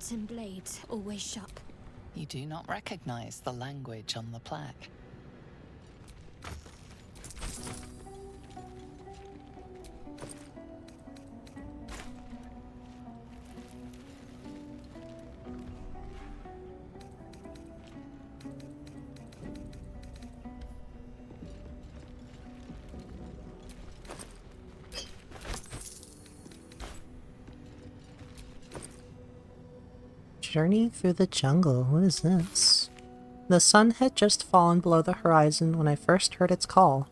Gates and blades always shut. You do not recognize the language on the plaque. Journey through the jungle. What is this? The sun had just fallen below the horizon when I first heard its call.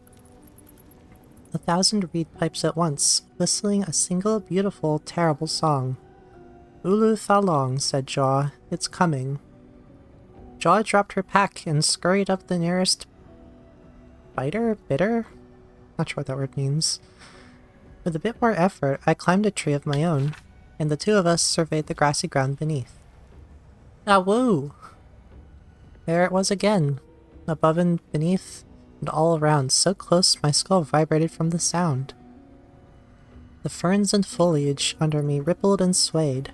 1,000 reed pipes at once, whistling a single beautiful, terrible song. "Ulu Thalong," said Jaw. "It's coming." Jaw dropped her pack and scurried up the nearest bitter? Not sure what that word means. With a bit more effort, I climbed a tree of my own, and the two of us surveyed the grassy ground beneath. Ah, whoa! There it was again, above and beneath and all around, so close my skull vibrated from the sound. The ferns and foliage under me rippled and swayed.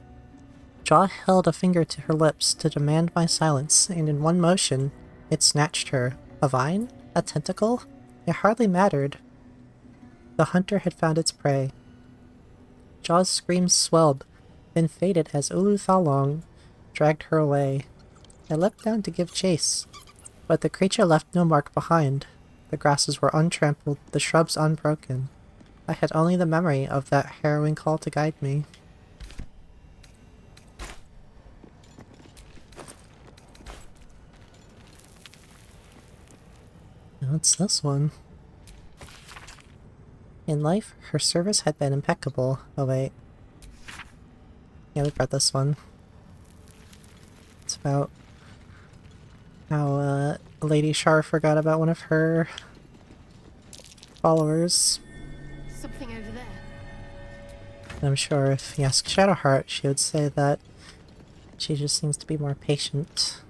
Jaw held a finger to her lips to demand my silence, and in one motion, it snatched her. A vine? A tentacle? It hardly mattered. The hunter had found its prey. Jaw's screams swelled, then faded as Ulu Thalong dragged her away. I leapt down to give chase, but the creature left no mark behind. The grasses were untrampled, the shrubs unbroken. I had only the memory of that harrowing call to guide me. What's this one? In life, her service had been impeccable. Oh wait. Yeah, we've read this one. It's about how Lady Shar forgot about one of her followers. Something over there. I'm sure if you ask Shadowheart, she would say that she just seems to be more patient.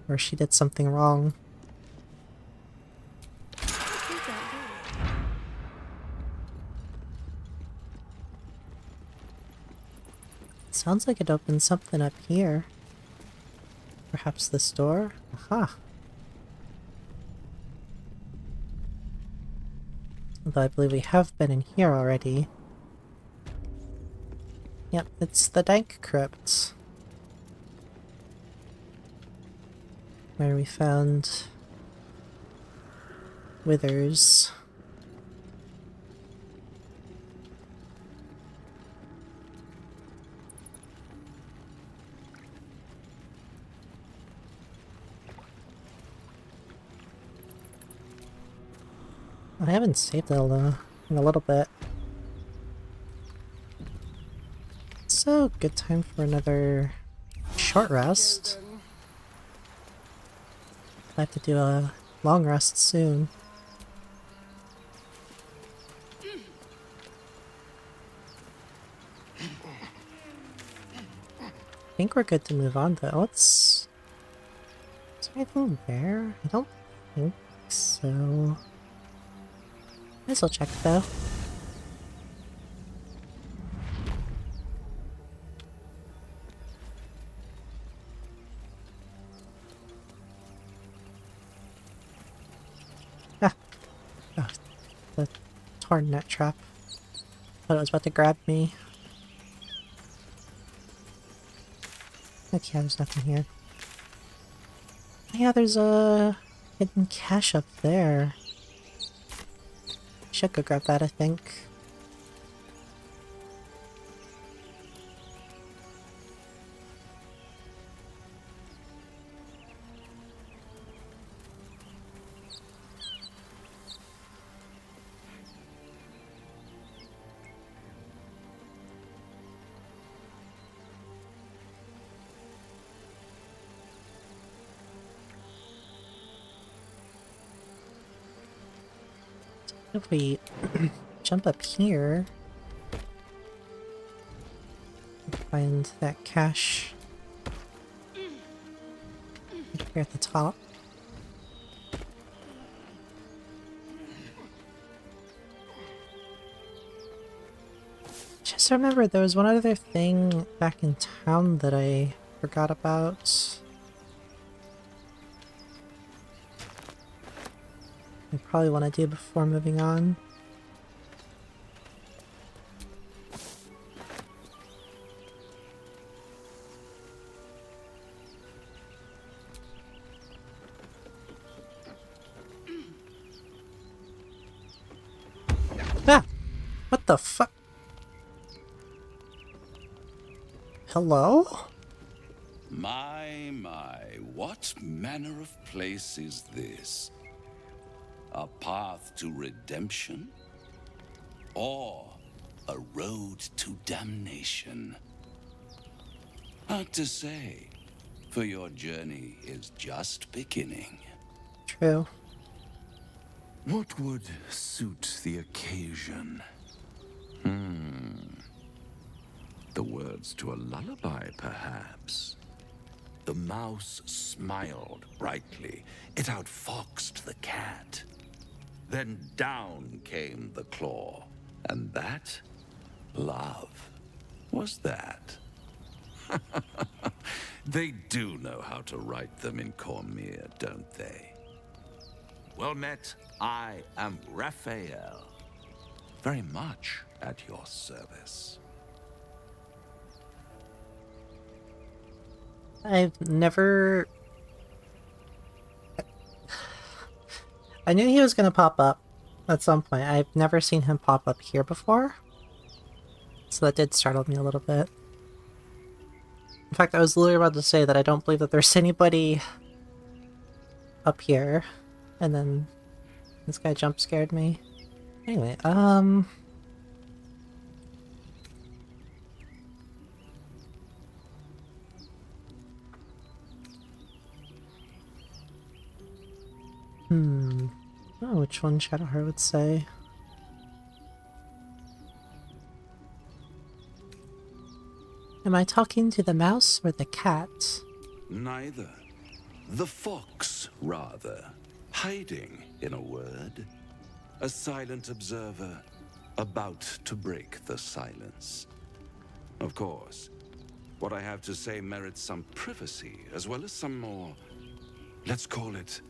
Or she did something wrong. Sounds like it opened something up here. Perhaps this door? Aha! Although I believe we have been in here already. Yep, it's the Dank Crypt. Where we found withers. I haven't saved it in a little bit. So, good time for another short rest. I have to do a long rest soon. I think we're good to move on though. Is there anything there? I don't think so. Might as well check though. Ah! Oh, the torn net trap. Thought it was about to grab me. Okay, there's nothing here. Yeah, there's a hidden cache up there. Should go grab that, I think. If we jump up here, find that cache right here at the top. just remembered there was one other thing back in town that I forgot about. I probably want to do before moving on. Ah! What the fuck? Hello? My, what manner of place is this? A path to redemption? Or a road to damnation? Hard to say, for your journey is just beginning. True. What would suit the occasion? The words to a lullaby, perhaps. The mouse smiled brightly. It outfoxed the cat. Then down came the claw. And that? Love. Was that? They do know how to write them in Cormier, don't they? Well met, I am Raphael. Very much at your service. I've never... I knew he was gonna pop up at some point. I've never seen him pop up here before. So that did startle me a little bit. In fact, I was literally about to say that I don't believe that there's anybody up here. And then this guy jump scared me. Anyway, oh, which one Shadowheart would say? Am I talking to the mouse or the cat? Neither. The fox, rather. Hiding, in a word. A silent observer, about to break the silence. Of course, what I have to say merits some privacy, as well as some more, let's call it,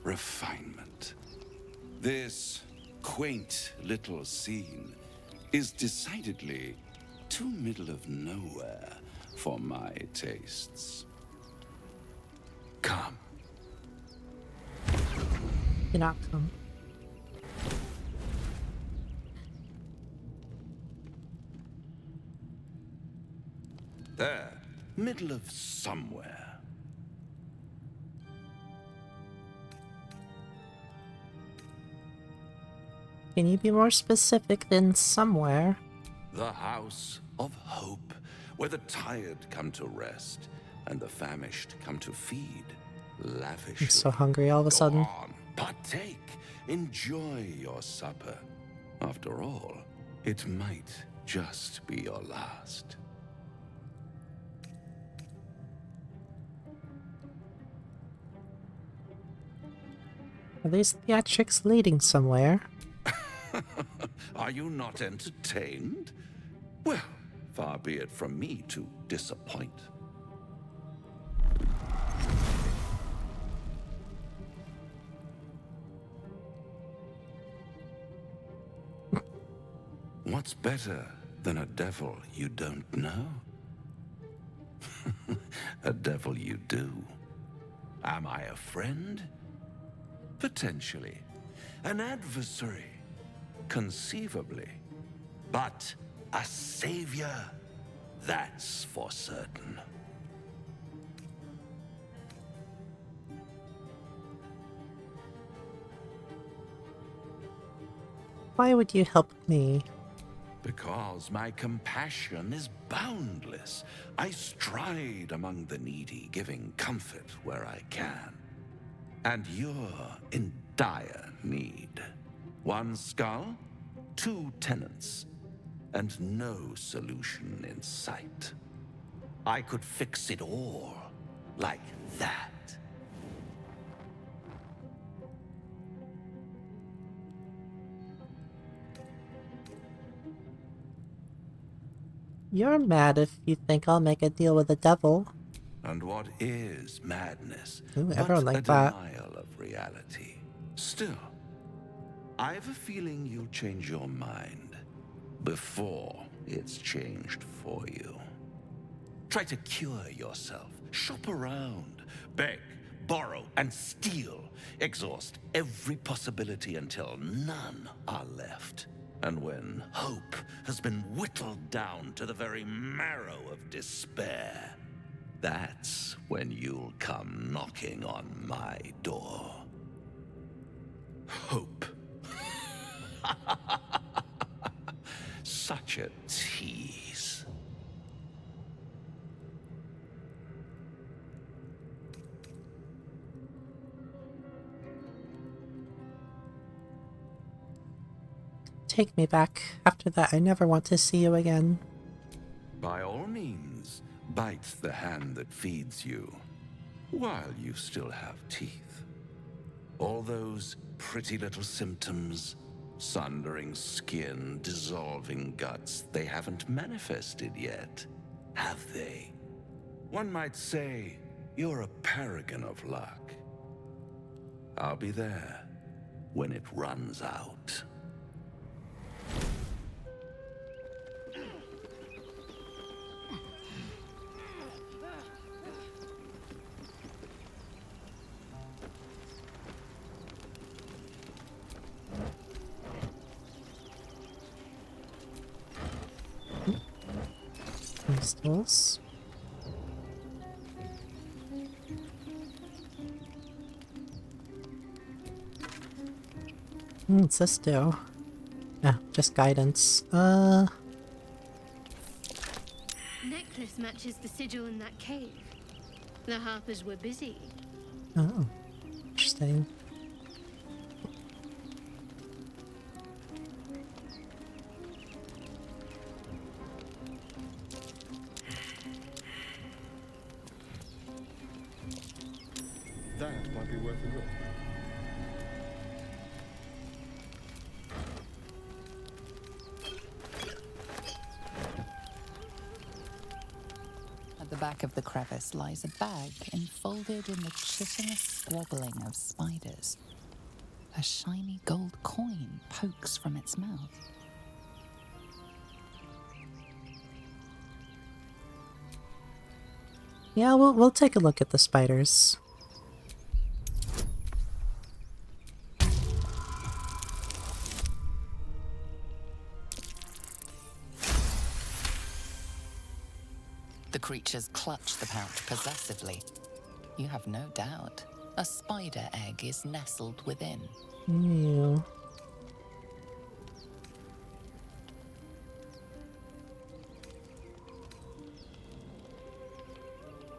refinement. This quaint little scene is decidedly too middle of nowhere for my tastes. Come. Do not come. There, middle of somewhere. Can you be more specific than somewhere? The house of hope, where the tired come to rest and the famished come to feed lavishly. I'm so hungry all of a Go sudden. on, partake, enjoy your supper. After all, it might just be your last. Are these theatrics leading somewhere? Are you not entertained? Well, far be it from me to disappoint. What's better than a devil you don't know? A devil you do. Am I a friend? Potentially. An adversary? Conceivably. But a savior? That's for certain. Why would you help me? Because my compassion is boundless. I stride among the needy, giving comfort where I can. And you're in dire need. One skull, two tenants, and no solution in sight. I could fix it all like that. You're mad if you think I'll make a deal with the devil. And what is madness Ooh, but everyone a like that. denial of reality? Still, I have a feeling you'll change your mind before it's changed for you. Try to cure yourself. Shop around. Beg, borrow, and steal. Exhaust every possibility until none are left. And when hope has been whittled down to the very marrow of despair, that's when you'll come knocking on my door. Hope. Such a tease. Take me back. After that, I never want to see you again. By all means, bite the hand that feeds you, while you still have teeth. All those pretty little symptoms, sundering skin, dissolving guts, they haven't manifested yet, have they? One might say you're a paragon of luck. I'll be there when it runs out. Crystals. What's this do? Ah, just guidance. Necklace matches the sigil in that cave. The Harpers were busy. Oh. Interesting. That might be worth a look. At the back of the crevice lies a bag enfolded in the chitinous squabbling of spiders. A shiny gold coin pokes from its mouth. Yeah, we'll take a look at the spiders. The creatures clutch the pouch possessively. You have no doubt. A spider egg is nestled within. Ew.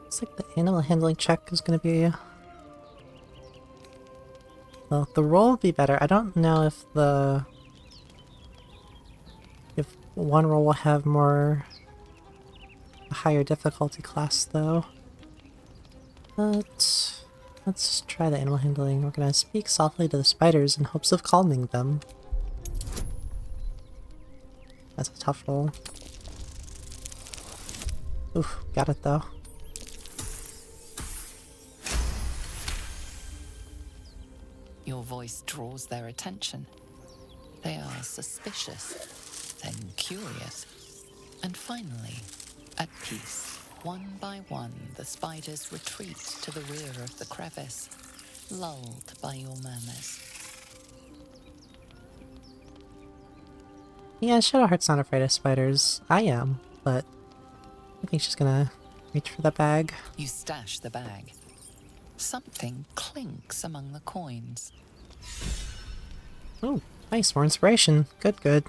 Looks like the animal handling check is gonna be... Well, the roll will be better. I don't know if if one roll will have more... a higher difficulty class, though. But... let's just try the animal handling. We're gonna speak softly to the spiders in hopes of calming them. That's a tough roll. Oof, got it though. Your voice draws their attention. They are suspicious, then curious, and finally, at peace. One by one, the spiders retreat to the rear of the crevice, lulled by your murmurs. Yeah, Shadowheart's not afraid of spiders. I am, but I think she's gonna reach for the bag. You stash the bag. Something clinks among the coins. Oh, nice, more inspiration. Good, good.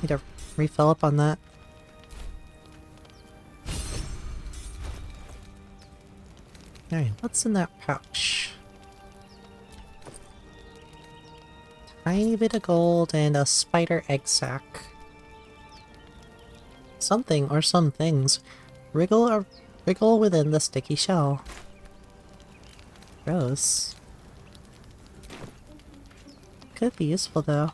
Need to refill up on that. Alright, what's in that pouch? Tiny bit of gold and a spider egg sac. Something or some things wriggle within the sticky shell. Gross. Could be useful though.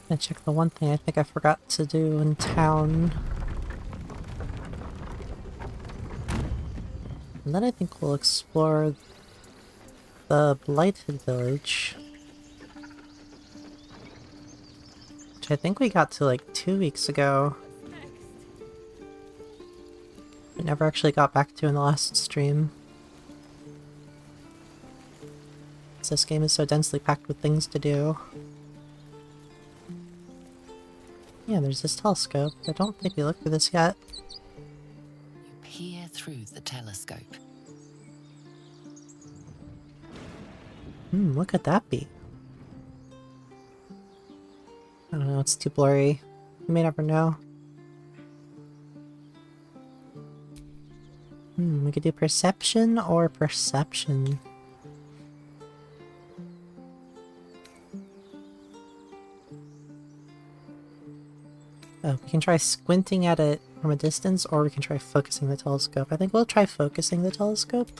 And check the one thing I think I forgot to do in town. And then I think we'll explore the Blighted Village. Which I think we got to like 2 weeks ago. We never actually got back to in the last stream. This game is so densely packed with things to do. Yeah, there's this telescope. I don't think we looked at this yet. You peer through the telescope. What could that be? I don't know, it's too blurry. You may never know. We could do perception or perception. Oh, we can try squinting at it from a distance, or we can try focusing the telescope. I think we'll try focusing the telescope.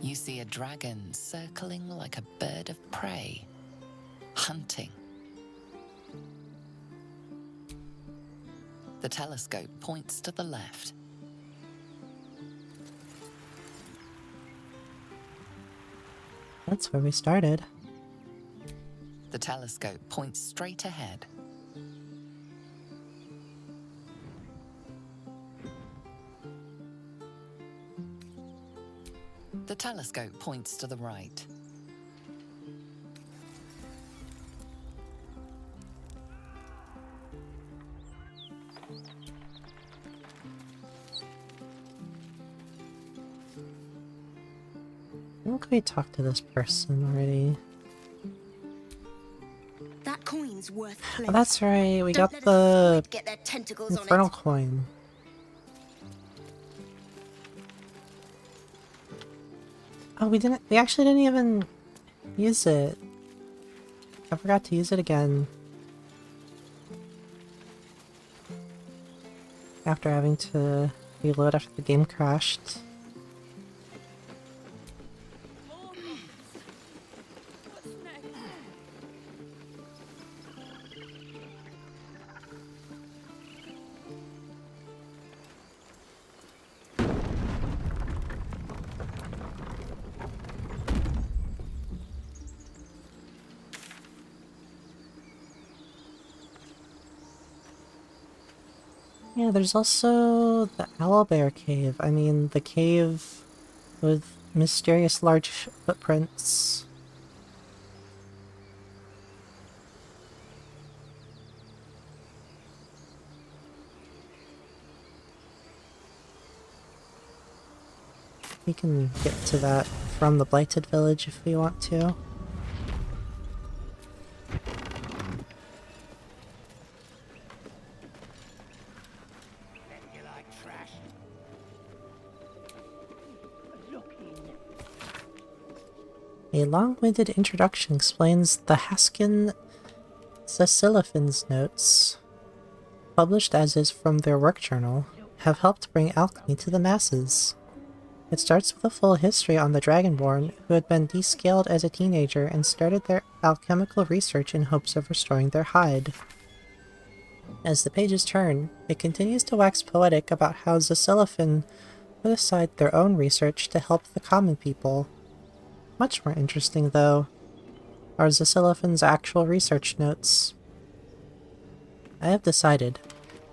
You see a dragon circling like a bird of prey, hunting. The telescope points to the left. That's where we started. The telescope points straight ahead. The telescope points to the right. I think we talked to this person already. That coin's worth Oh, plenty. that's right, we Don't got let a the squid get their tentacles on infernal it. coin. Oh, we actually didn't even use it. I forgot to use it again. After having to reload after the game crashed. Yeah, there's also the Owlbear Cave. I mean, the cave with mysterious large footprints. We can get to that from the Blighted Village if we want to. A long-winded introduction explains the Haskin Cecilophin's notes, published as is from their work journal, have helped bring alchemy to the masses. It starts with a full history on the Dragonborn, who had been descaled as a teenager and started their alchemical research in hopes of restoring their hide. As the pages turn, it continues to wax poetic about how Cecilophin put aside their own research to help the common people, Much more interesting, though, are Zissilophen's actual research notes. I have decided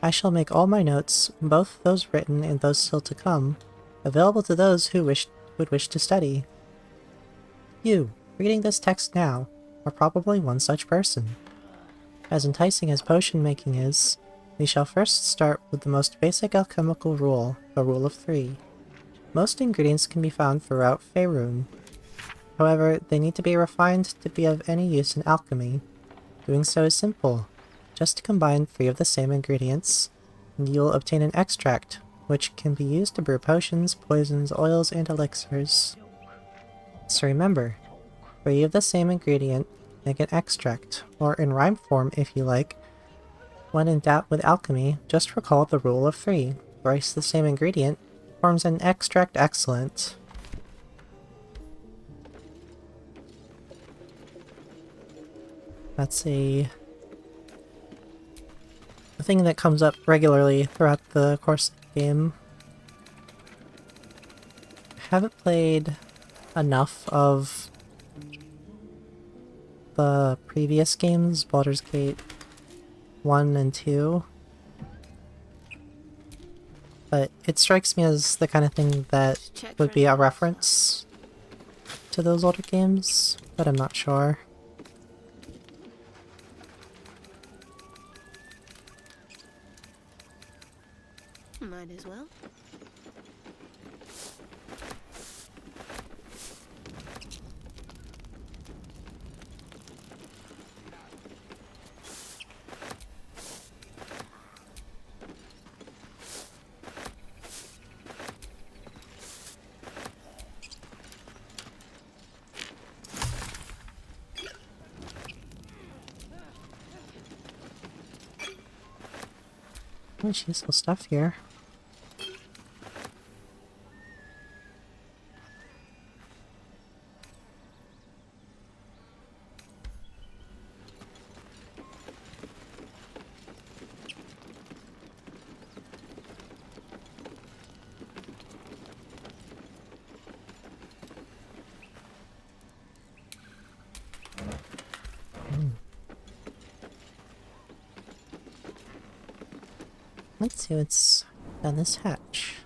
I shall make all my notes, both those written and those still to come, available to those who would wish to study. You, reading this text now, are probably one such person. As enticing as potion making is, we shall first start with the most basic alchemical rule, the rule of 3. Most ingredients can be found throughout Faerun. However, they need to be refined to be of any use in alchemy. Doing so is simple. Just combine 3 of the same ingredients, and you'll obtain an extract, which can be used to brew potions, poisons, oils, and elixirs. So remember, 3 of the same ingredient make an extract, or in rhyme form if you like. When in doubt with alchemy, just recall the rule of 3. Thrice the same ingredient forms an extract excellent. That's a thing that comes up regularly throughout the course of the game. I haven't played enough of the previous games, Baldur's Gate 1 and 2, but it strikes me as the kind of thing that would be a reference to those older games, but I'm not sure. Might as well. Much useful stuff here. Let's see what's down this hatch.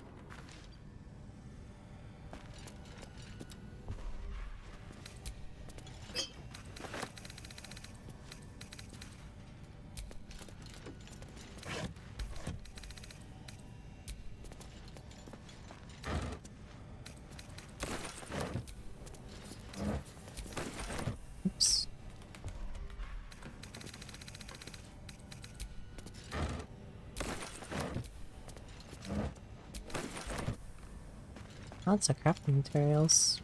Oops. Lots of crafting materials.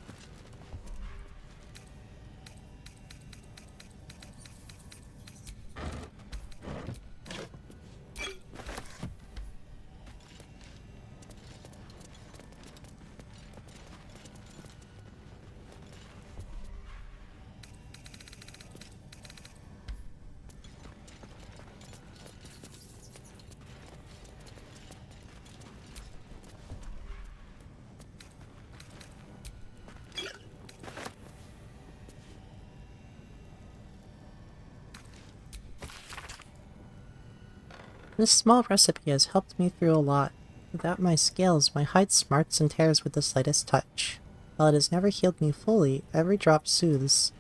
This small recipe has helped me through a lot. Without my scales, my hide smarts and tears with the slightest touch. While it has never healed me fully, every drop soothes.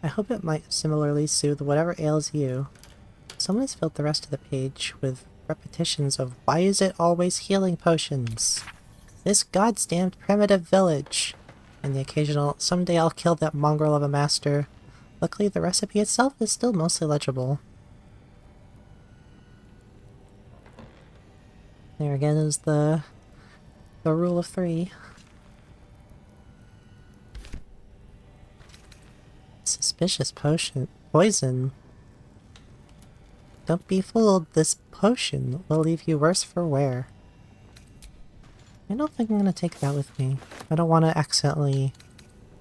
I hope it might similarly soothe whatever ails you. Someone has filled the rest of the page with repetitions of "Why is it always healing potions? This goddamned primitive village!" And the occasional "Someday I'll kill that mongrel of a master." Luckily, the recipe itself is still mostly legible. There again is the rule of 3. Suspicious poison. Don't be fooled, this potion will leave you worse for wear. I don't think I'm gonna take that with me. I don't want to accidentally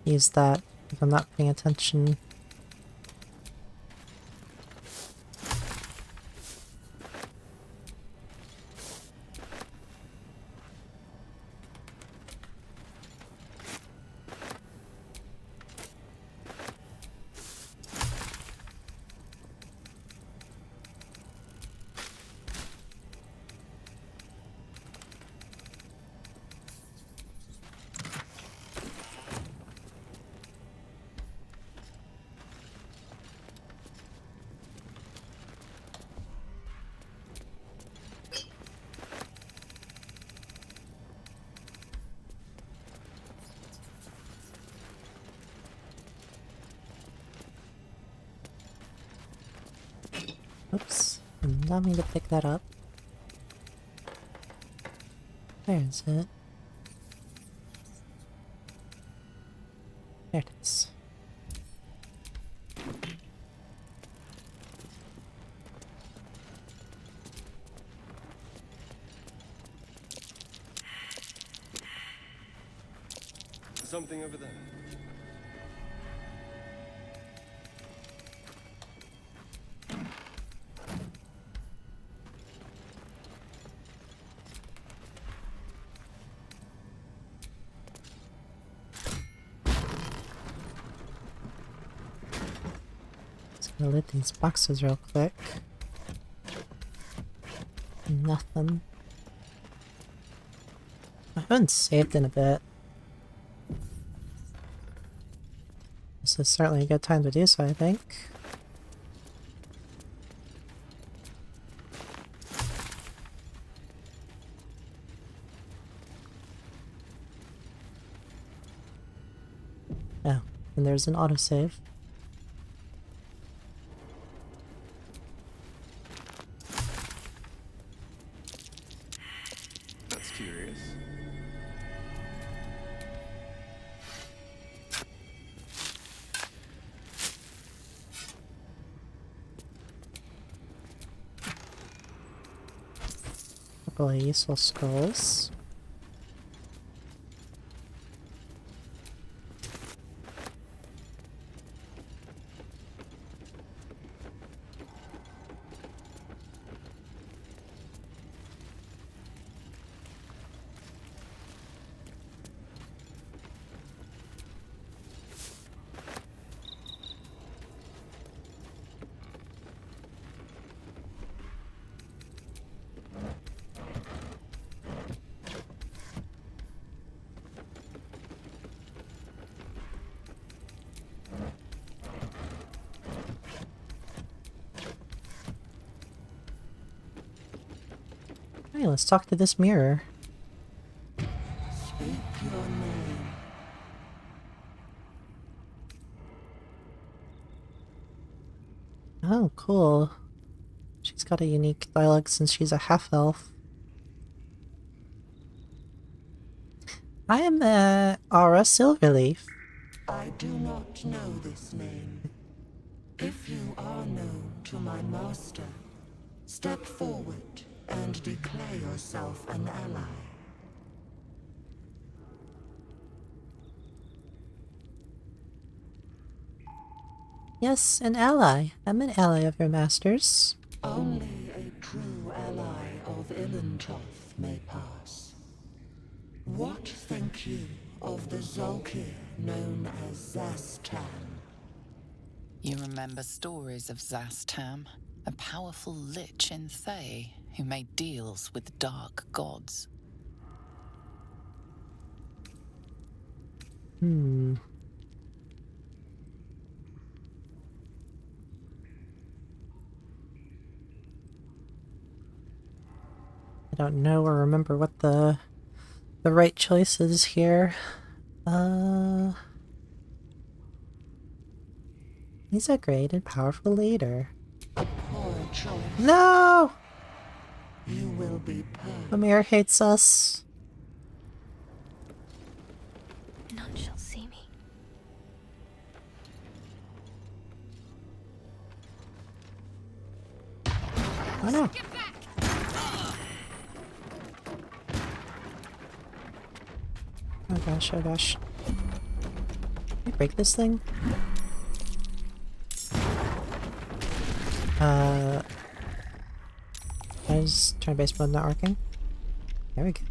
use that if I'm not paying attention. not mean to pick that up. Where is it? There it is. Something over there. Just gonna loot these boxes real quick. Nothing. I haven't saved in a bit. This is certainly a good time to do so, I think. Oh, and there's an autosave. That's curious. Couple of useful skulls. Hey, let's talk to this mirror. Speak your name. Oh, cool. She's got a unique dialogue since she's a half-elf. I am, Aura Silverleaf. I do not know this name. If you are known to my master, step forward and declare yourself an ally. Yes, an ally. I'm an ally of your master's. Only a true ally of Ilintoth may pass. What think you of the Zolkir known as Zastan? You remember stories of Zastam, a powerful lich in Thay who made deals with dark gods. I don't know or remember what the right choice is here. He's a great and powerful leader. A poor choice. No! You will be purged. Amir hates us. None shall see me. Oh no. Get back! Oh gosh, oh gosh. Can I break this thing? Is turn-based mode not working? There we go.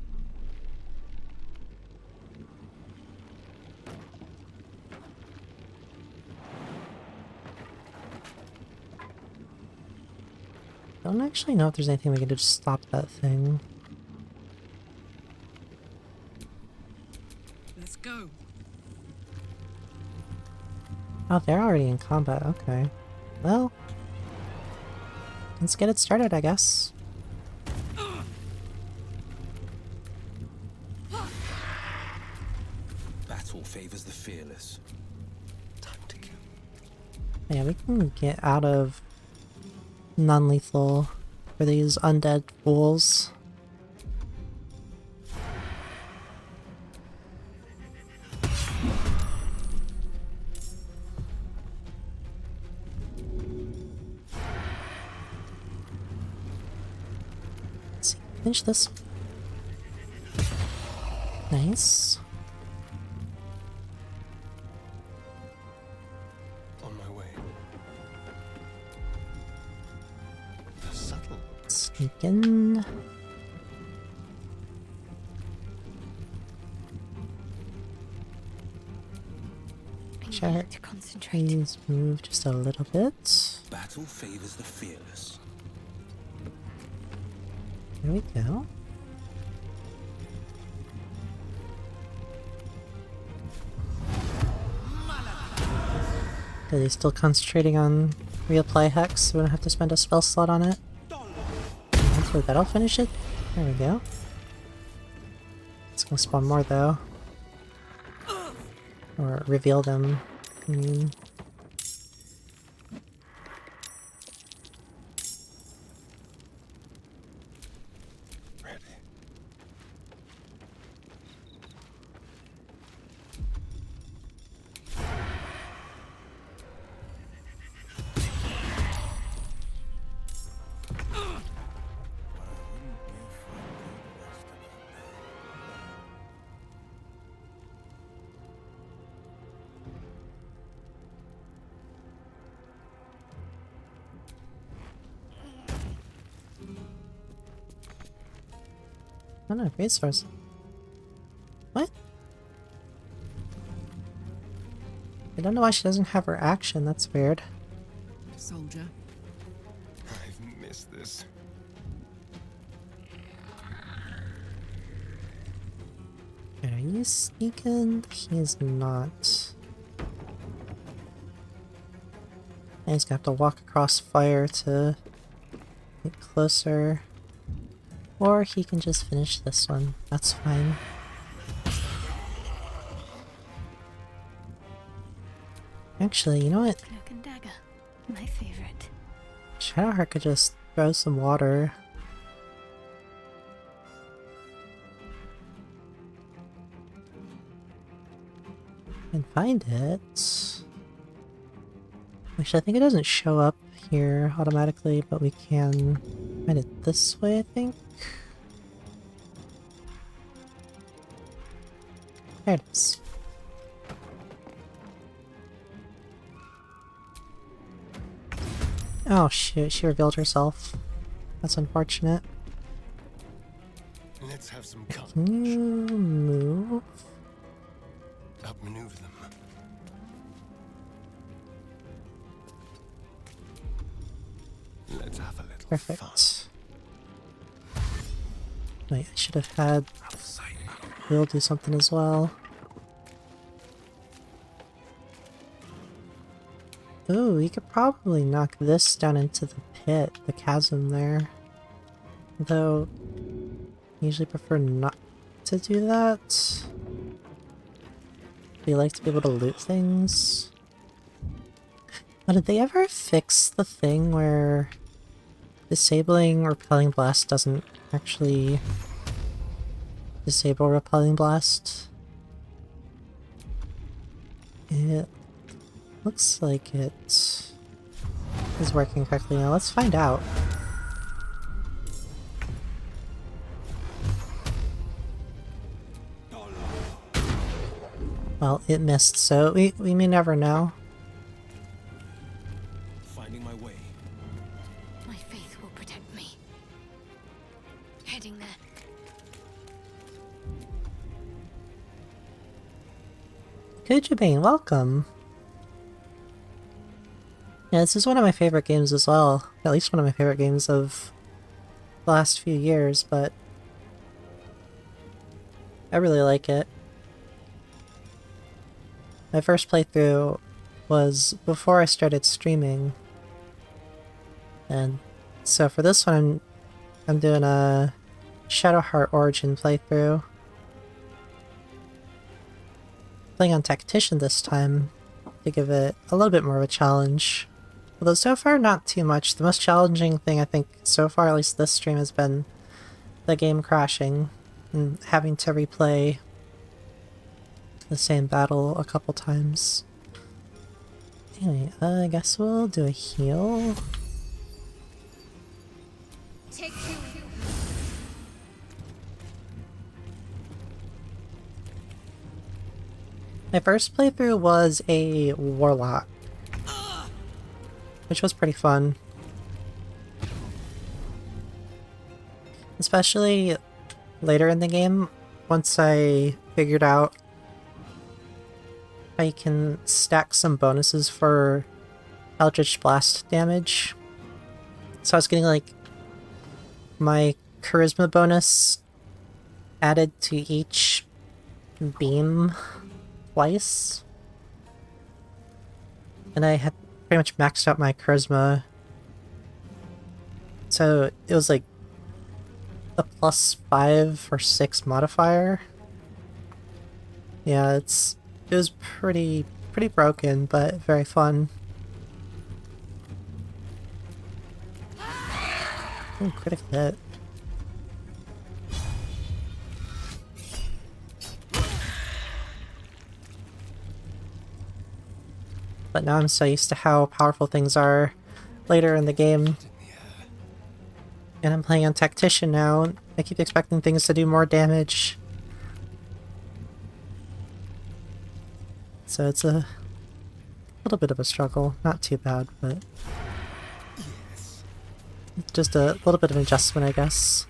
Don't actually know if there's anything we can do to stop that thing. Let's go. Oh, they're already in combat, okay. Well, let's get it started, I guess. Battle favors the fearless. Time to kill. Yeah, we can get out of non-lethal for these undead fools. Let's see, finish this. Nice. On my way. Subtle. Sneak in. I need to concentrate. Please move just a little bit. Battle favors the fearless. There we go. Good, he's still concentrating on reapply hex, so we don't have to spend a spell slot on it. Hopefully that'll finish it. There we go. It's gonna spawn more though. Or reveal them. I mean. Ready. Oh no, resource. What? I don't know why she doesn't have her action, that's weird. Soldier. I've missed this. Are you sneaking? He's not. And he's gonna have to walk across fire to get closer. Or he can just finish this one. That's fine. Actually, you know what? Cloak and dagger. My favorite. Shadowheart could just throw some water. And find it. Actually, I think it doesn't show up here automatically, but we can find it this way, I think. There it is. Oh shoot, she revealed herself. That's unfortunate. Let's have some carnage. Can you move? Outmaneuver them. Let's have a little fun. Perfect. Wait, I should have had Will do something as well. Ooh, you could probably knock this down into the pit, the chasm there. Though, I usually prefer not to do that. We like to be able to loot things. Now, did they ever fix the thing where disabling Repelling Blast doesn't actually disable Repelling Blast? It looks like it is working correctly now. Let's find out. Well, it missed, so we may never know. Finding my way. My faith will protect me. Heading there. Kujibane, welcome! Yeah, this is one of my favorite games as well. At least one of my favorite games of the last few years, but I really like it. My first playthrough was before I started streaming, and so for this one I'm doing a Shadowheart Origin playthrough. Playing on Tactician this time to give it a little bit more of a challenge. Although so far not too much. The most challenging thing I think so far, at least this stream, has been the game crashing and having to replay the same battle a couple times. Anyway, I guess we'll do a heal. Take two. My first playthrough was a warlock, which was pretty fun. Especially later in the game, once I figured out how you can stack some bonuses for Eldritch Blast damage. So I was getting like my charisma bonus added to each beam twice. And I had pretty much maxed out my charisma. So it was like a +5 or 6 modifier. Yeah, it was pretty broken, but very fun. Ooh, critical hit. But now I'm so used to how powerful things are later in the game. And I'm playing on Tactician now, and I keep expecting things to do more damage. So it's a little bit of a struggle. Not too bad, but it's just a little bit of an adjustment, I guess.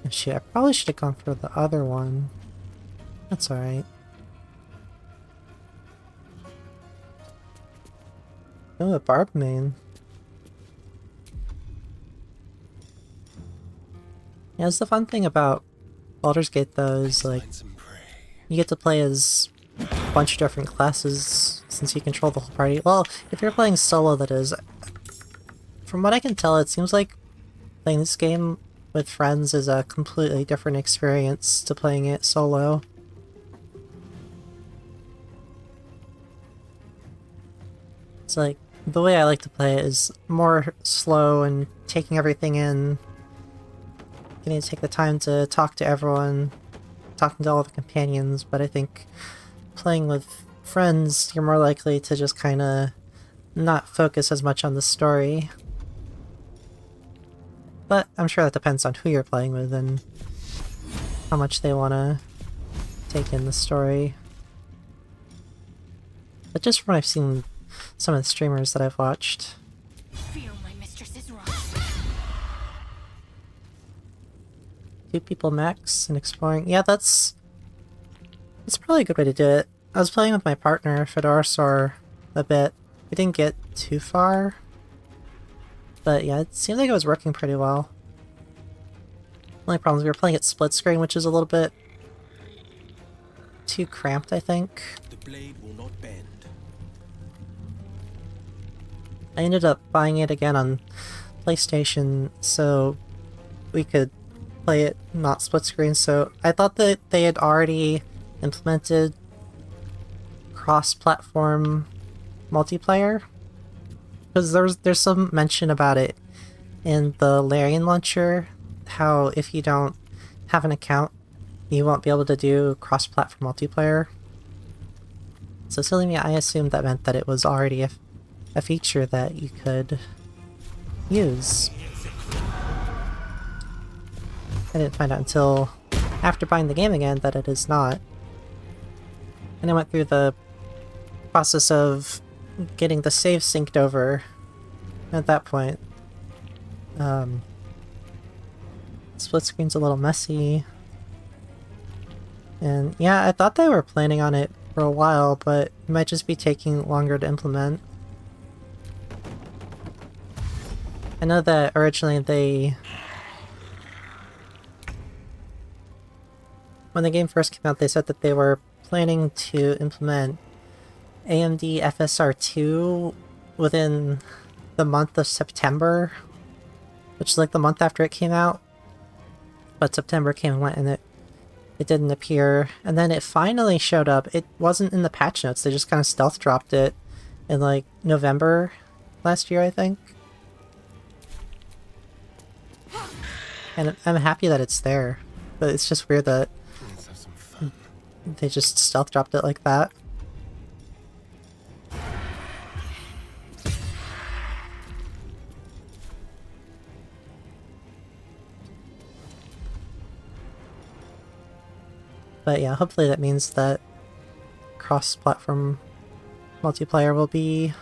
Oh, shit, I probably should have gone for the other one. That's alright. Oh, a barb main. Yeah, that's the fun thing about Baldur's Gate, though, is like you get to play as a bunch of different classes since you control the whole party. Well, if you're playing solo, that is. From what I can tell, it seems like playing this game with friends is a completely different experience to playing it solo. It's like, the way I like to play it is more slow and taking everything in. You need to take the time to talk to everyone, talking to all the companions, but I think playing with friends, you're more likely to just kind of not focus as much on the story. But I'm sure that depends on who you're playing with and how much they want to take in the story. But just from what I've seen some of the streamers that I've watched. Feel my mistress's wrath. 2 people max and exploring. Yeah, that's probably a good way to do it. I was playing with my partner, Fedorasaur, a bit. We didn't get too far. But yeah, it seemed like it was working pretty well. Only problem is we were playing it split screen, which is a little bit too cramped, I think. The blade will not bend. I ended up buying it again on PlayStation so we could play it not split screen. So I thought that they had already implemented cross-platform multiplayer, because there's some mention about it in the Larian launcher, how if you don't have an account you won't be able to do cross-platform multiplayer. So silly me, I assumed that meant that it was already a feature that you could use. I didn't find out until after buying the game again that it is not. And I went through the process of getting the save synced over at that point. Split screen's a little messy. And yeah, I thought they were planning on it for a while, but it might just be taking longer to implement. I know that originally when the game first came out, they said that they were planning to implement AMD FSR2 within the month of September, which is like the month after it came out. But September came and went and it didn't appear. And then it finally showed up. It wasn't in the patch notes, they just kind of stealth dropped it in like November. last year, I think. And I'm happy that it's there, but it's just weird that Let's have some fun. they just stealth dropped it like that. But yeah, hopefully that means that cross-platform multiplayer will be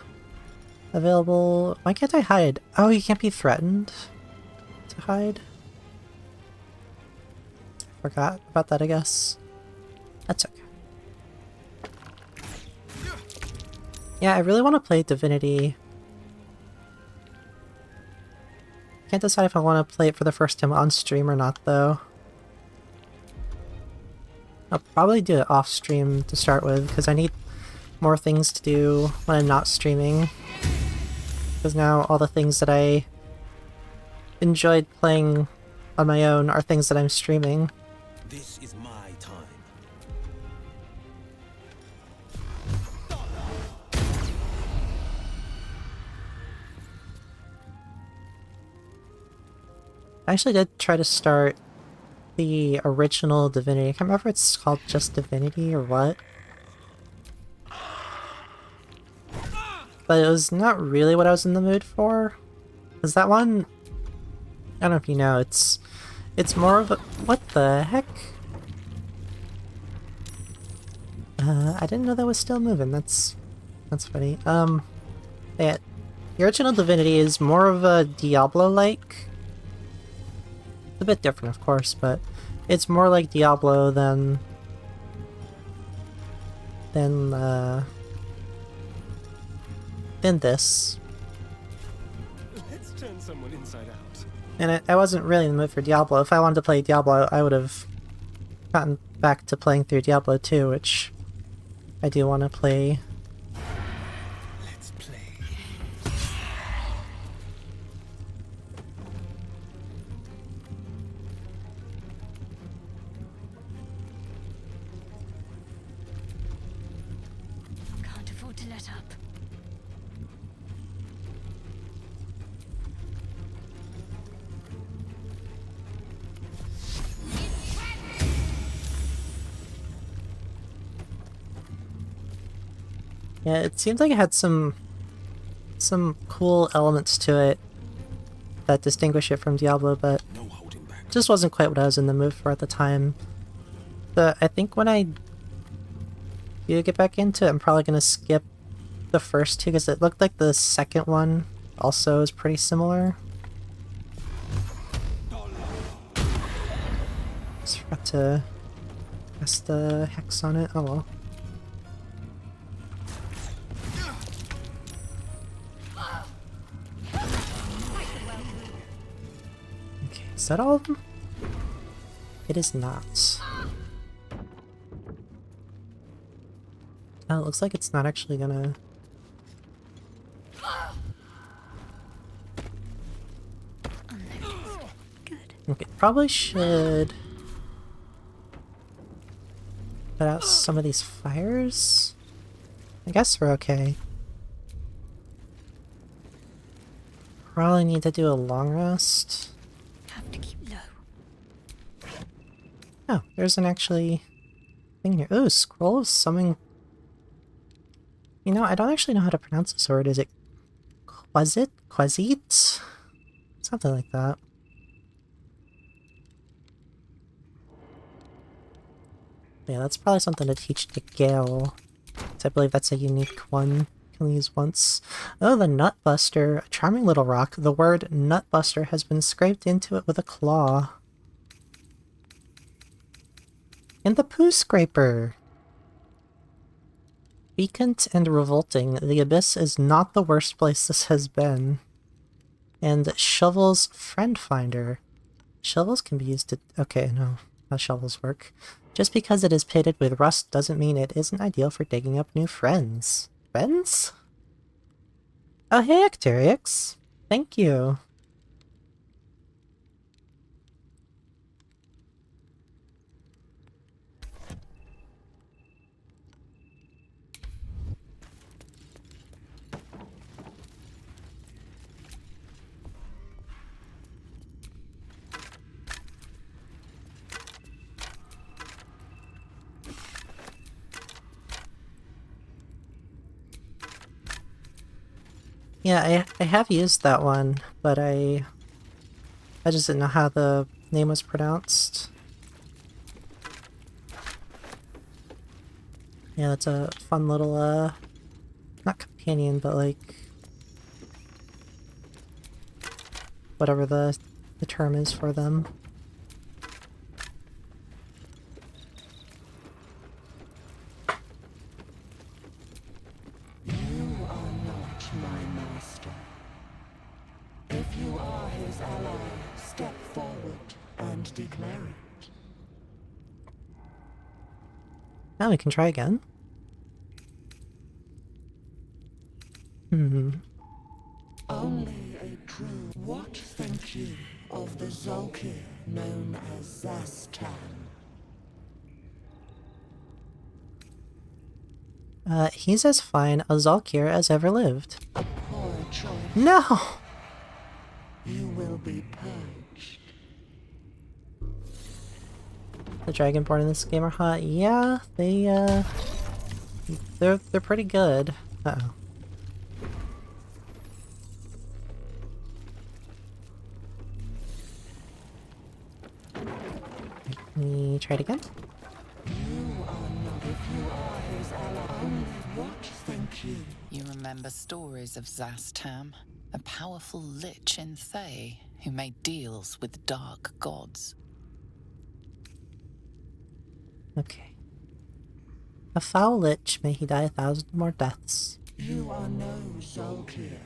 available. Why can't I hide? Oh, you can't be threatened to hide? Forgot about that, I guess. That's okay. Yeah, I really want to play Divinity. Can't decide if I want to play it for the first time on stream or not, though. I'll probably do it off stream to start with, because I need more things to do when I'm not streaming. Because now all the things that I enjoyed playing on my own are things that I'm streaming. This is my time. I actually did try to start the original Divinity. I can't remember if it's called just Divinity or what. But it was not really what I was in the mood for. Because that one, I don't know if you know, it's more of a... What the heck? I didn't know that was still moving. That's funny. Yeah, the original Divinity is more of a Diablo-like. It's a bit different, of course, but it's more like Diablo than this. Let's turn someone inside out. And I wasn't really in the mood for Diablo. If I wanted to play Diablo, I would have gotten back to playing through Diablo 2, which I do want to play. Let's play. Can't afford to let up. Yeah, it seemed like it had some cool elements to it that distinguish it from Diablo, but No holding back. just wasn't quite what I was in the mood for at the time. But I think when I do get back into it, I'm probably going to skip the first two, because it looked like the second one also is pretty similar. Just forgot to press the hex on it. Oh well. Okay, is that all of them? It is not. Oh, it looks like it's not actually gonna... Good. Okay, probably should put out some of these fires. I guess we're okay. Probably need to do a long rest. Have to keep low. Oh, there's an actually thing here. Ooh, scroll of summoning. You know, I don't actually know how to pronounce this word. Is it Quasit? Quasit? Something like that. Yeah, that's probably something to teach to Gale. I believe that's a unique one. Can use once. Oh, the Nutbuster. A charming little rock. The word Nutbuster has been scraped into it with a claw. And the Poo Scraper. Vacant and revolting. The Abyss is not the worst place this has been. And Shovel's Friend Finder. Shovels can be used to... Okay, no. How shovels work. Just because it is pitted with rust doesn't mean it isn't ideal for digging up new friends. Friends? Oh, hey, Acterix. Thank you. Yeah, I have used that one, but I just didn't know how the name was pronounced. Yeah, that's a fun little, not companion, but like, whatever the term is for them. You are not my master. If you are his ally, step forward and declare it. Now we can try again. Hmm. Only a true. What think you of the Zolkir known as Zastan? He's as fine a Zalkir as ever lived. Poor choice. No! You will be purged. The Dragonborn in this game are hot. Yeah, they're pretty good. Uh-oh. Let me try it again. You are not. If you are his ally, only what think you? You remember stories of Zastam, a powerful lich in Thay who made deals with dark gods. Okay. A foul lich, may he die 1,000 more deaths. You are no Zolkir.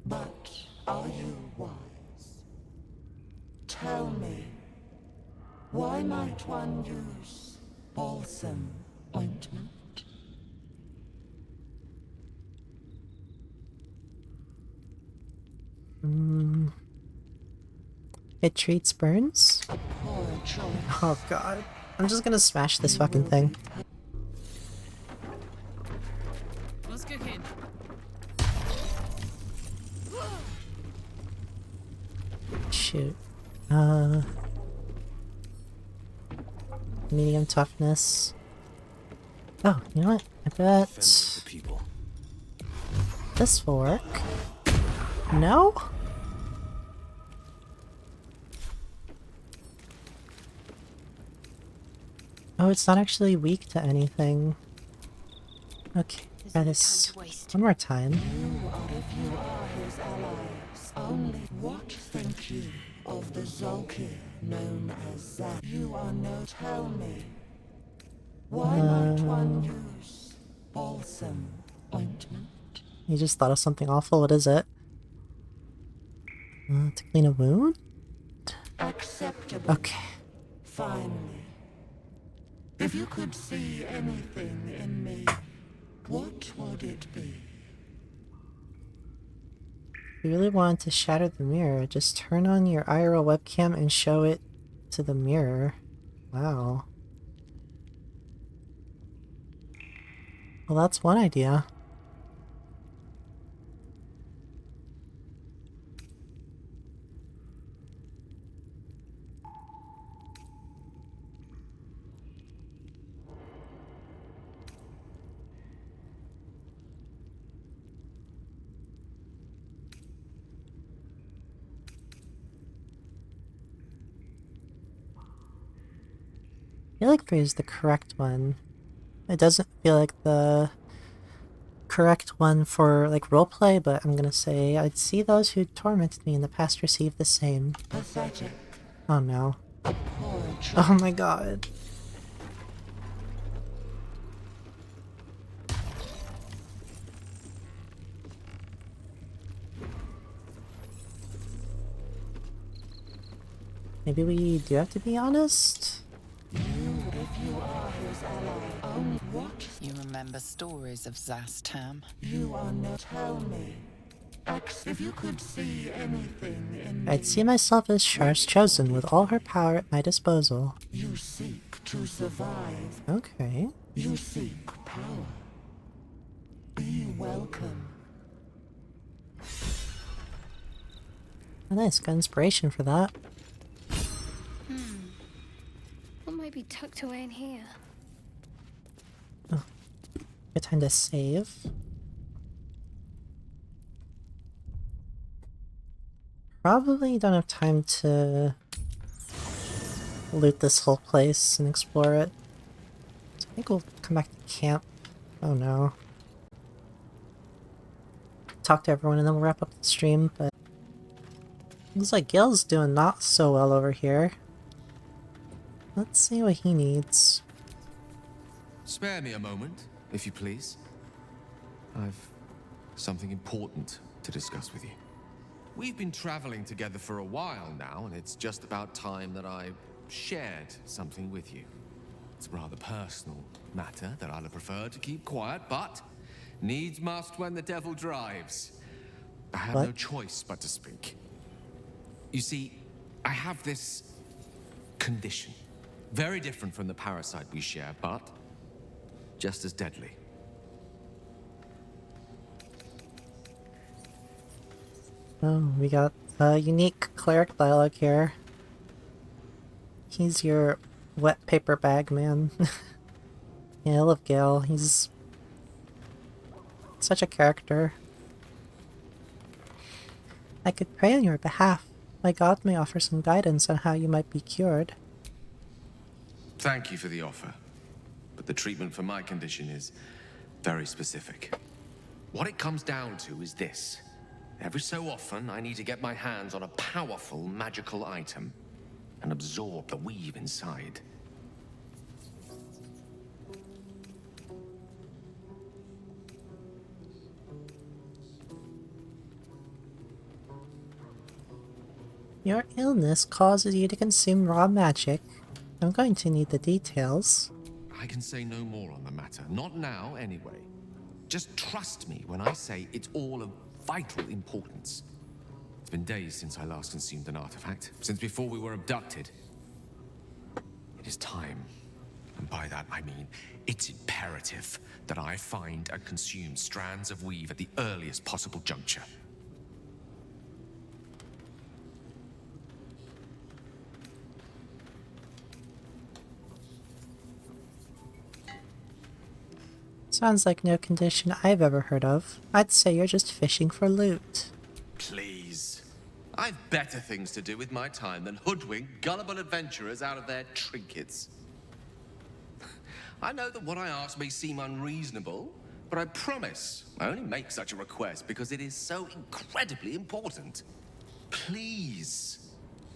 But are you wise? Tell me, why might one use balsam ointment? It treats burns? Poor choice. Oh god. I'm just gonna smash this fucking thing. What's cooking? Shoot. Medium toughness. Oh, you know what? I bet The people. this will work. No? Oh, it's not actually weak to anything. Okay, try this one more time. If you are his allies, only what think you of the Zolkir known as Zat? You are no. Tell me, why might one use balsam ointment? You just thought of something awful. What is it? To clean a wound? Acceptable. Okay. Finally, if you could see anything in me, what would it be? If you really wanted to shatter the mirror, just turn on your IRL webcam and show it to the mirror. Wow. Well, that's one idea. I feel like 3 is the correct one. It doesn't feel like the correct one for like roleplay, but I'm gonna say I'd see those who tormented me in the past receive the same. Pathetic. Oh no. Poor choice. Oh my god. Maybe we do have to be honest? If you are his ally, only what You remember stories of Zastam? you are no. Tell me, if you could see anything in me, I'd see myself as Char's chosen with all her power at my disposal. you seek to survive. Okay. You seek power. Be welcome. Oh, nice, got inspiration for that. What might be tucked away in here? Good time to save. probably don't have time to loot this whole place and explore it. So I think we'll come back to camp. Oh no. Talk to everyone and then we'll wrap up the stream, but looks like Gil's doing not so well over here. Let's see what he needs. Spare me a moment, if you please. I've something important to discuss with you. We've been traveling together for a while now, and it's just about time that I shared something with you. It's a rather personal matter that I'd have preferred to keep quiet, but needs must when the devil drives. I have no choice but to speak. You see, I have this condition. Very different from the parasite we share, but just as deadly. Oh, we got a unique cleric dialogue here. He's your wet paper bag man. Yeah, I love Gale. He's such a character. I could pray on your behalf. My god may offer some guidance on how you might be cured. Thank you for the offer, but the treatment for my condition is very specific. What it comes down to is this. Every so often, I need to get my hands on a powerful magical item and absorb the weave inside. Your illness causes you to consume raw magic. I'm going to need the details. I can say no more on the matter. Not now, anyway. Just trust me when I say it's all of vital importance. It's been days since I last consumed an artifact, since before we were abducted. It is time, and by that I mean it's imperative that I find and consume strands of weave at the earliest possible juncture. Sounds like no condition I've ever heard of. I'd say you're just fishing for loot. Please. I've better things to do with my time than hoodwink gullible adventurers out of their trinkets. I know that what I ask may seem unreasonable, but I promise I only make such a request because it is so incredibly important. Please,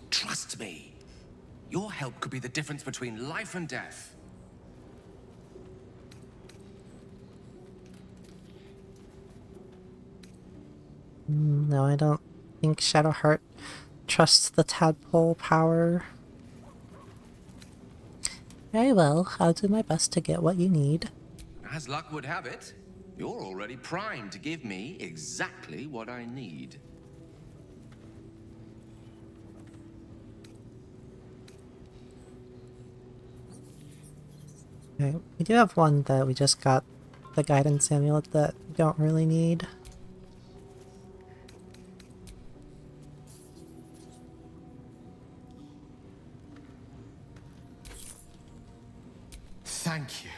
trust me. Your help could be the difference between life and death. No, I don't think Shadowheart trusts the tadpole power. Very well, I'll do my best to get what you need. As luck would have it, you're already primed to give me exactly what I need. Okay, we do have one that we just got, the guidance amulet, that we don't really need. Thank you.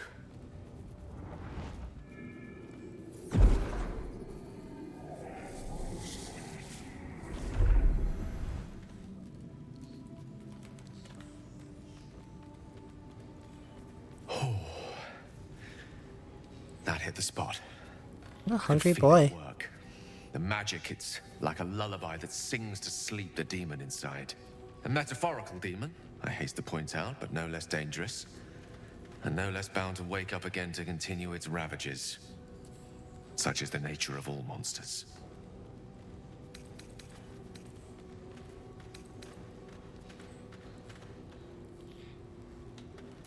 Oh. That hit the spot. What a hungry Feel boy. it work. The magic, it's like a lullaby that sings to sleep the demon inside. A metaphorical demon, I haste to point out, but no less dangerous. And no less bound to wake up again to continue its ravages. Such is the nature of all monsters.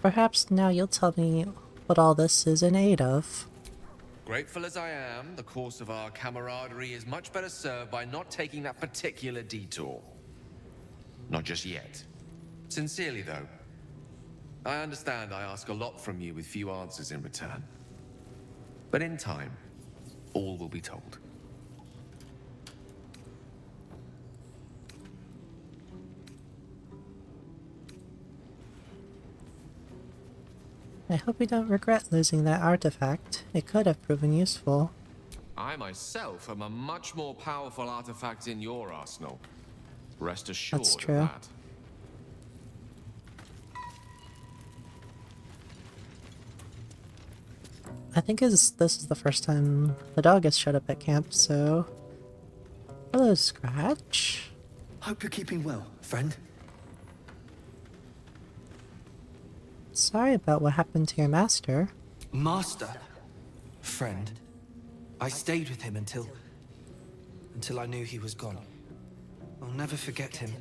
Perhaps now you'll tell me what all this is in aid of. Grateful as I am, the course of our camaraderie is much better served by not taking that particular detour. Not just yet. Sincerely, though. I understand I ask a lot from you with few answers in return. But in time, all will be told. I hope you don't regret losing that artifact. It could have proven useful. I myself am a much more powerful artifact in your arsenal. Rest assured That's of true. that. I think this is the first time the dog has showed up at camp, so... Hello, Scratch. Hope you're keeping well, friend. Sorry about what happened to your master. Master. Friend. I stayed with him until I knew he was gone. I'll never forget him.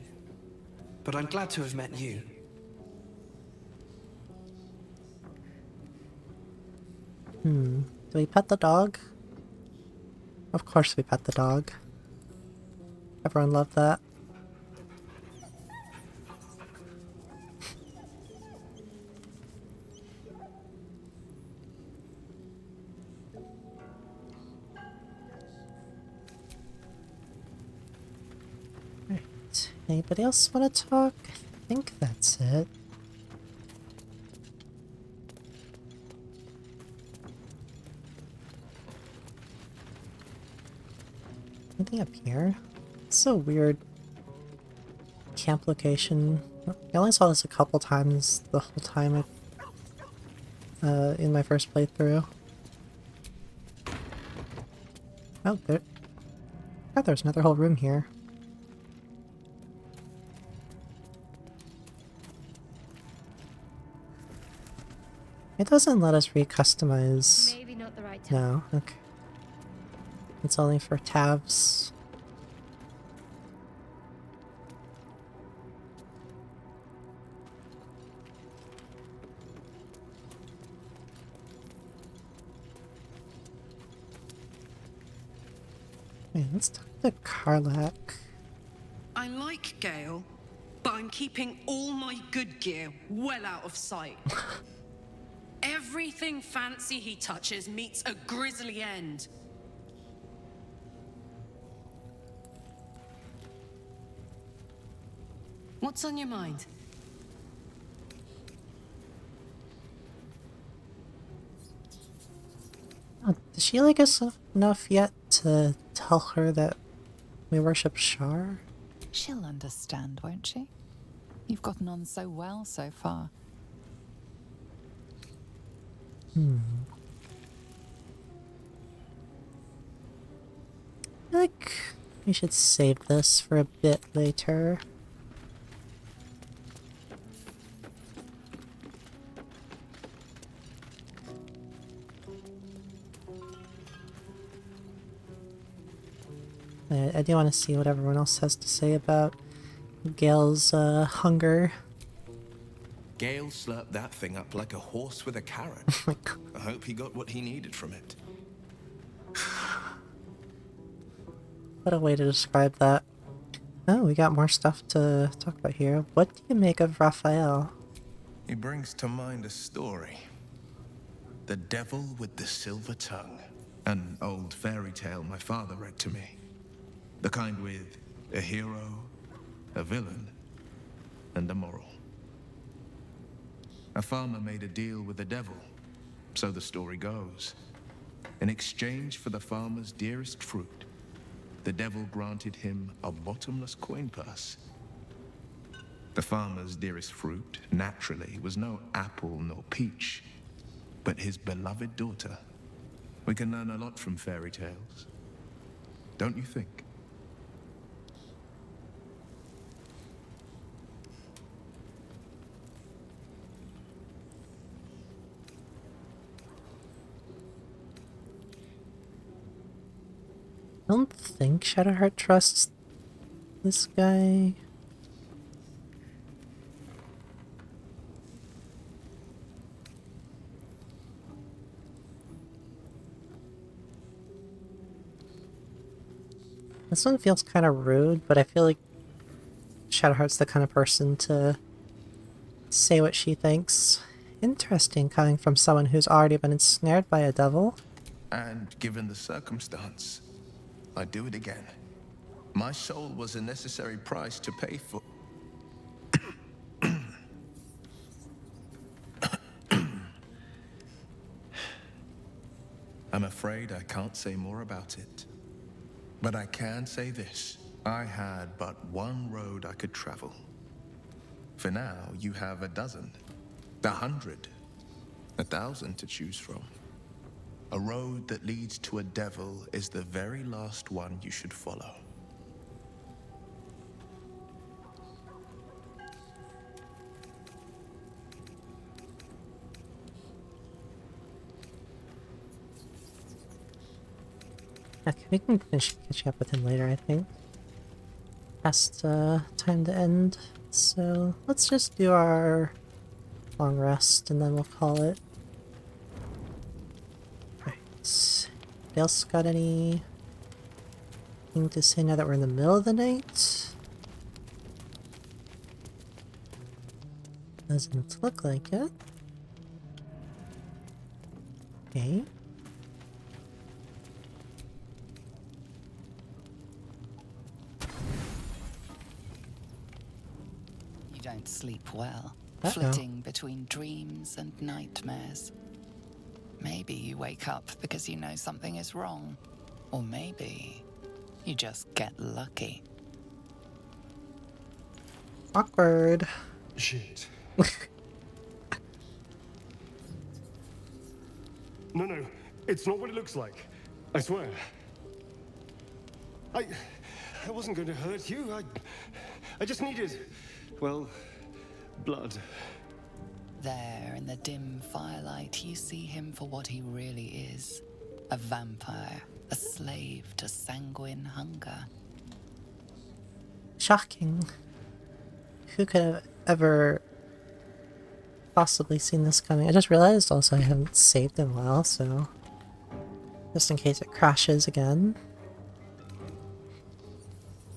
But I'm glad to have met you. Do we pet the dog? Of course we pet the dog. Everyone loved that. Right. Anybody else want to talk? I think that's it. Anything up here? It's so weird. Camp location. I only saw this a couple times the whole time in my first playthrough. Oh, there's another whole room here. It doesn't let us recustomize. Maybe not the right time. No, okay. It's only for tabs. Man, let's talk to Karlak. I like Gale, but I'm keeping all my good gear well out of sight. Everything fancy he touches meets a grisly end. What's on your mind? Does she like us enough yet to tell her that we worship Shar? She'll understand, won't she? You've gotten on so well so far. I feel like we should save this for a bit later. I do want to see what everyone else has to say about Gale's hunger. Gale slurped that thing up like a horse with a carrot. I hope he got what he needed from it. What a way to describe that. Oh, we got more stuff to talk about here. What do you make of Raphael? He brings to mind a story. The Devil with the Silver Tongue. An old fairy tale my father read to me. The kind with a hero, a villain, and a moral. A farmer made a deal with the devil, so the story goes. In exchange for the farmer's dearest fruit, the devil granted him a bottomless coin purse. The farmer's dearest fruit, naturally, was no apple nor peach, but his beloved daughter. We can learn a lot from fairy tales, don't you think? I don't think Shadowheart trusts this guy. This one feels kind of rude, but I feel like Shadowheart's the kind of person to say what she thinks. Interesting coming from someone who's already been ensnared by a devil. And given the circumstance, I'd do it again. My soul was a necessary price to pay for. I'm afraid I can't say more about it. But I can say this. I had but one road I could travel. For now, you have a dozen, 100, 1,000 to choose from. A road that leads to a devil is the very last one you should follow. Okay, we can finish catching up with him later, I think. Past time to end. So let's just do our long rest and then we'll call it. Right. Anybody else got anything to say now that we're in the middle of the night? Doesn't look like it. Okay. You don't sleep well, Uh-oh. flitting between dreams and nightmares. Maybe you wake up because you know something is wrong. Or maybe you just get lucky. Awkward. Shit. No, it's not what it looks like. I swear. I wasn't going to hurt you. I just needed, well, blood. There, in the dim firelight, you see him for what he really is. A vampire, a slave to sanguine hunger. Shocking. Who could have ever possibly seen this coming? I just realized also I haven't saved in a while, so just in case it crashes again.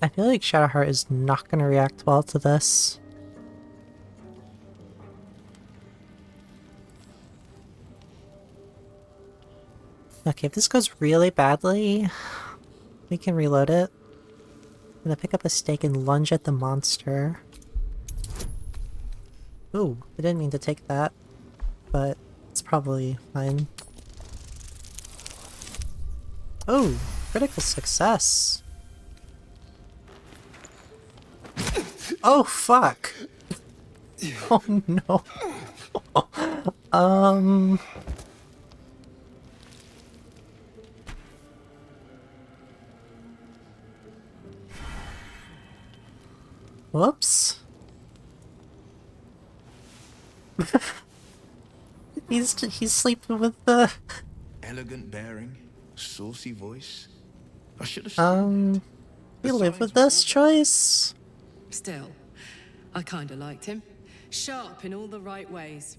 I feel like Shadowheart is not going to react well to this. Okay, if this goes really badly, we can reload it. I'm gonna pick up a stake and lunge at the monster. Ooh, I didn't mean to take that, but it's probably fine. Oh, critical success. Oh, fuck. Oh, no. Whoops. He's sleeping with the... Elegant bearing, saucy voice. I should have seen You live with this choice? Still, I kinda liked him. Sharp in all the right ways.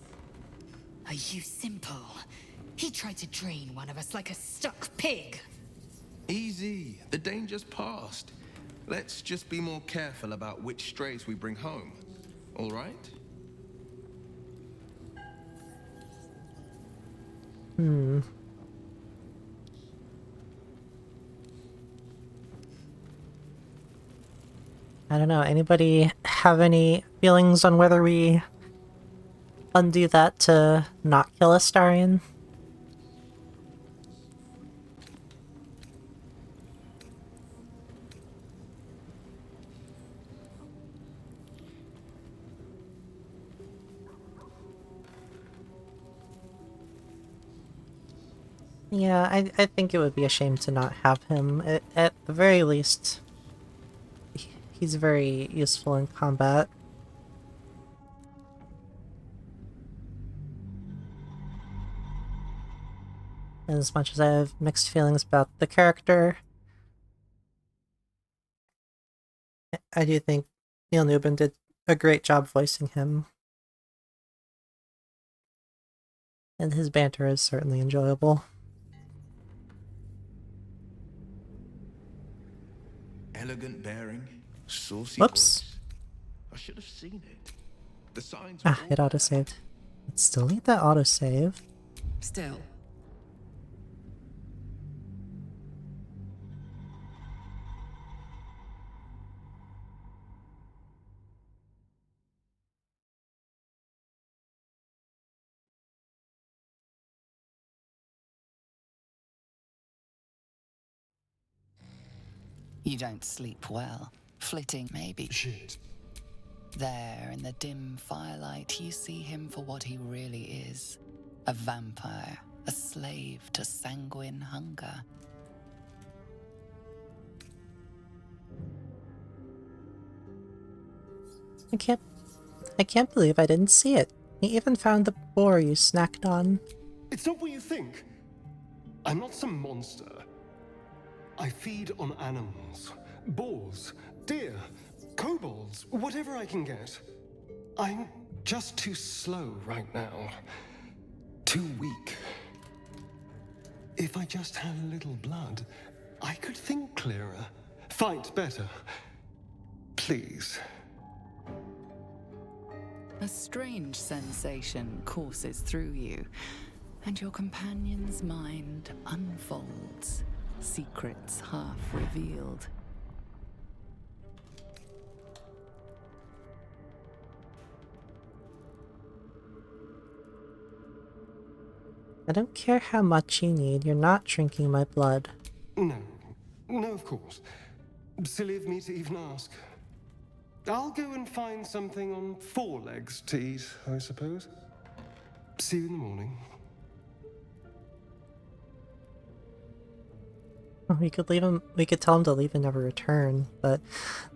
Are you simple? He tried to drain one of us like a stuck pig. Easy. The danger's past. Let's just be more careful about which strays we bring home. All right? I don't know. Anybody have any feelings on whether we undo that to not kill Astarion? Yeah, I think it would be a shame to not have him. At the very least, he's very useful in combat. As much as I have mixed feelings about the character, I do think Neil Newbin did a great job voicing him. And his banter is certainly enjoyable. Elegant bearing, saucy Whoops. voice. I should have seen it. The signs Ah, it autosaved. Let's still need that autosave. Still. You don't sleep well. Flitting, maybe. Shit. There, in the dim firelight, you see him for what he really is. A vampire, a slave to sanguine hunger. I can't believe I didn't see it. He even found the boar you snacked on. It's not what you think. I'm not some monster. I feed on animals. Boars, deer, kobolds, whatever I can get. I'm just too slow right now. Too weak. If I just had a little blood, I could think clearer. Fight better. Please. A strange sensation courses through you, and your companion's mind unfolds, secrets half revealed. I don't care how much you need, you're not drinking my blood. No. No, of course. Silly of me to even ask. I'll go and find something on four legs to eat, I suppose. See you in the morning. We could leave him. We could tell him to leave and never return, but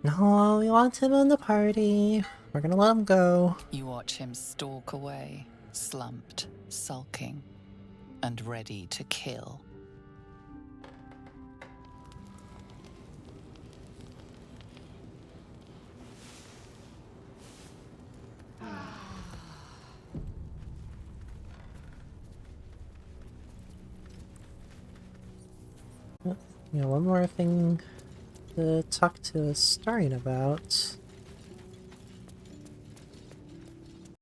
no, we want him in the party. We're gonna let him go. You watch him stalk away, slumped, sulking, and ready to kill. One more thing to talk to Astarion about.